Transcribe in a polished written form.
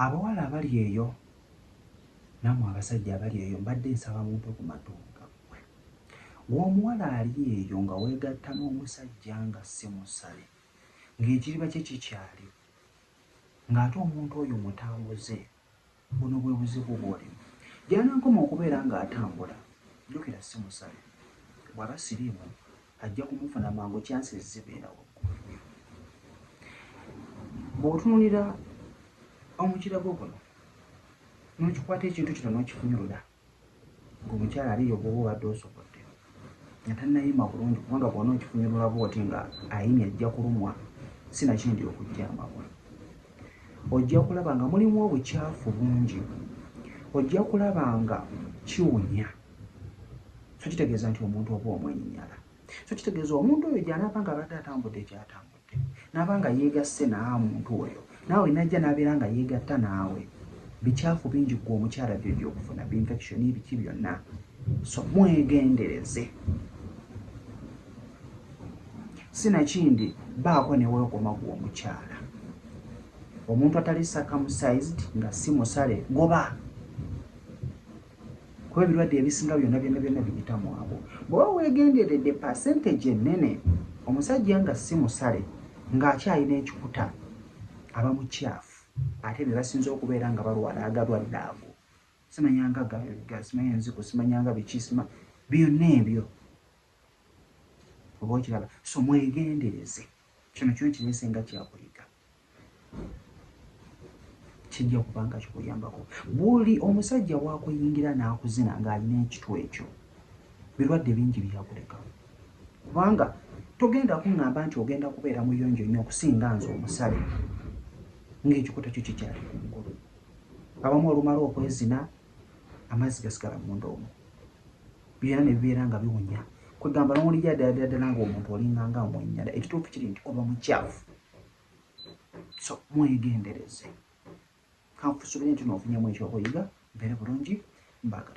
abawala abali eyo namwe abasajja abali eyo mbadde nsaba muntu ku matunga ggwe ng'omuwala ali eyo nga weegatta n'omusajja nga si musale ng'ekiriba kye kikyali ng'ate omuntu oyo mutambuze buno bwe buzibu bw'olimu gy'anankoma okubeera ng'atambula jjukira si musale bw'aba siriimu ajja kumufuna mangu kyansi zibeera waggulu bw'otunuulira omukira gwo guno n'okikwata ekintu kino n'okifunyulula ng'omukyala aliyo bw'oba obadde osobodde nga tannayima bulungi kubanga bw'ona okifunyulula bw'oti nga ayimye ajja kulumwa sinakindi okujja amabwa ojja kulaba nga mulimu obukyafu bungi ojja kulaba nga kiwunya so kitegeeza nti omuntu oba omwenyinyala so kitegeeza omuntu oyo gy'anaaba nga abadde atambudde gy'atambudde n'aba nga yeegasse naawe muntu oyo naawe najja n'abeera nga yeegatta naawe bikyafu bingi gwe omukyala byo byokufuna binfection biki byonna so mwegendereze sinakindi baako neweekoma gwe omukyala omuntu atali circumcised nga si musale goba kuba ebirwadde ebisinga byonna byonna biyita mu abo bw'oba weegenderedde percentage ennene omusajja nga si musale ng'akyalina ekikuta aba mukyafu ate be basinza okubeera nga balwala agalwadde ago simanyanga simanya enziku simanyanga biki byonna ebyo oba okiraba so mwegendereze kino kyo kireese nga kyakuyiga kijja kubanga kikuyambako buli omusajja wakuyingira n'akuzina ng'alina ekitu ekyo birwadde bingi byakuleka kubanga togenda kuŋŋamba nti ogenda kubeera muyonjo nnyo okusinga nze omusale ng'ekikuta kyo kikyali kungulu abamu olumala okwezina amazzi gasigala munda omwo byera ne bibeera nga biwunya kwegamba n'omulijja ddala ng'omuntu olinganga omwennyala ekituufu kiri nti oba mukyafu so mwegendereze kanfusobere nti noofunyamu ekyokuyiga mbeere bulungi mbagala